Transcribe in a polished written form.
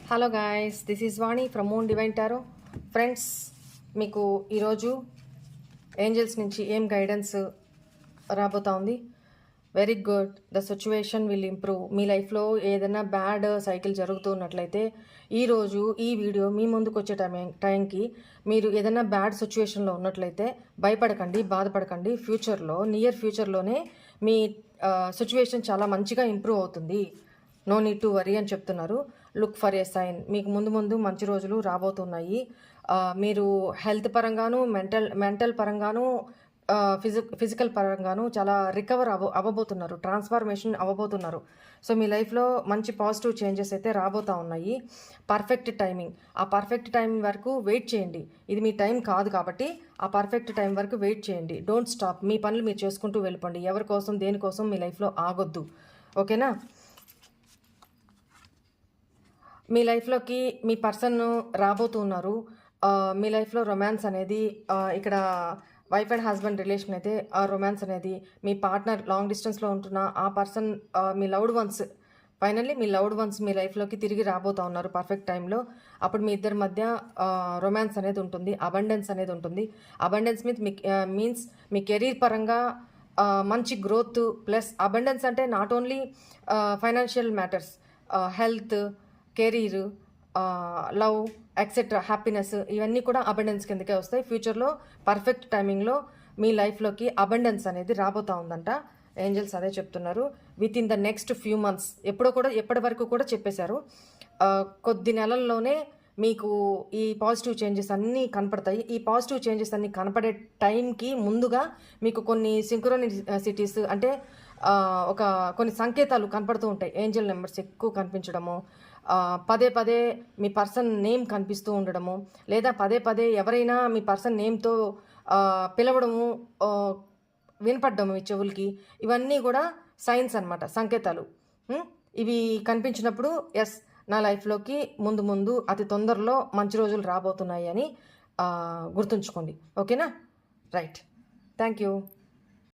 Hello guys, this is Vani from Moon Divine Tarot. Friends, మీకు ఈరోజు angels నుంచి ఏం గైడెన్స్ రాబోతా ఉంది? Very good. The situation will improve. మీ లైఫ్లో ఏదైనా బ్యాడ్ సైకిల్ జరుగుతున్నట్లయితే ఈరోజు ఈ వీడియో మీ ముందుకు వచ్చే టైంకి మీరు ఏదైనా బ్యాడ్ సిచ్యువేషన్లో ఉన్నట్లయితే భయపడకండి, బాధపడకండి. ఫ్యూచర్లో, నియర్ ఫ్యూచర్లోనే మీ సిచ్యువేషన్ చాలా మంచిగా ఇంప్రూవ్ అవుతుంది. నో నీడ్ టు వరీ అని చెప్తున్నారు. Look for a sign. మీకు ముందు మంచి రోజులు రాబోతున్నాయి. మీరు హెల్త్ పరంగాను, మెంటల్ పరంగాను, ఫిజికల్ పరంగాను చాలా రికవర్ అవ్వబోతున్నారు, ట్రాన్స్ఫర్మేషన్ అవ్వబోతున్నారు. సో మీ లైఫ్లో మంచి పాజిటివ్ చేంజెస్ అయితే రాబోతూ ఉన్నాయి. Perfect timing. ఆ పర్ఫెక్ట్ టైం వరకు వెయిట్ చేయండి. ఇది మీ టైం కాదు కాబట్టి ఆ పర్ఫెక్ట్ టైం వరకు వెయిట్ చేయండి. Don't stop. మీ పనులు మీరు చేసుకుంటూ వెళ్ళిపోండి. ఎవరి కోసం, దేనికోసం మీ లైఫ్లో ఆగొద్దు. ఓకేనా? మీ లైఫ్లోకి మీ పర్సన్ రాబోతున్నారు. మీ లైఫ్లో రొమాన్స్ అనేది, ఇక్కడ వైఫ్ అండ్ హస్బెండ్ రిలేషన్ అయితే ఆ రొమాన్స్ అనేది మీ పార్ట్నర్ లాంగ్ డిస్టెన్స్లో ఉంటున్న ఆ పర్సన్, మీ లవ్డ్ వన్స్, ఫైనల్లీ మీ లవ్డ్ వన్స్ మీ లైఫ్లోకి తిరిగి రాబోతూ ఉన్నారు పర్ఫెక్ట్ టైంలో. అప్పుడు మీ ఇద్దరి మధ్య రొమాన్స్ అనేది ఉంటుంది, అబండెన్స్ అనేది ఉంటుంది. అబండెన్స్ మీన్స్ మీ కెరీర్ పరంగా మంచి గ్రోత్, ప్లస్ అబండెన్స్ అంటే not only financial matters, health, career, love, etcetera, happiness, ఇవన్నీ కూడా అబండెన్స్ కిందకే వస్తాయి. ఫ్యూచర్లో పర్ఫెక్ట్ టైమింగ్లో మీ లైఫ్లోకి అబండెన్స్ అనేది రాబోతూ ఉందంట. ఏంజల్స్ అదే చెప్తున్నారు. With in the next few months, ఎప్పటి వరకు కూడా చెప్పేశారు. కొద్ది నెలల్లోనే మీకు ఈ పాజిటివ్ చేంజెస్ అన్నీ కనపడతాయి. ఈ పాజిటివ్ చేంజెస్ అన్నీ కనపడే టైంకి ముందుగా మీకు కొన్ని సింక్రోనిసిటీస్ అంటే కొన్ని సంకేతాలు కనపడుతూ ఉంటాయి. ఏంజల్ నెంబర్స్ ఎక్కువ కనిపించడము, పదే మీ పర్సన్ నేమ్ కనిపిస్తూ ఉండడము, లేదా పదే ఎవరైనా మీ పర్సన్ నేమ్తో పిలవడము వినపడ్డము మీ చెవులకి, ఇవన్నీ కూడా సైన్స్ అన్నమాట, సంకేతాలు. ఇవి కనిపించినప్పుడు ఎస్, నా లైఫ్లోకి ముందు అతి తొందరలో మంచి రోజులు రాబోతున్నాయి అని గుర్తుంచుకోండి. ఓకేనా? రైట్. Thank you.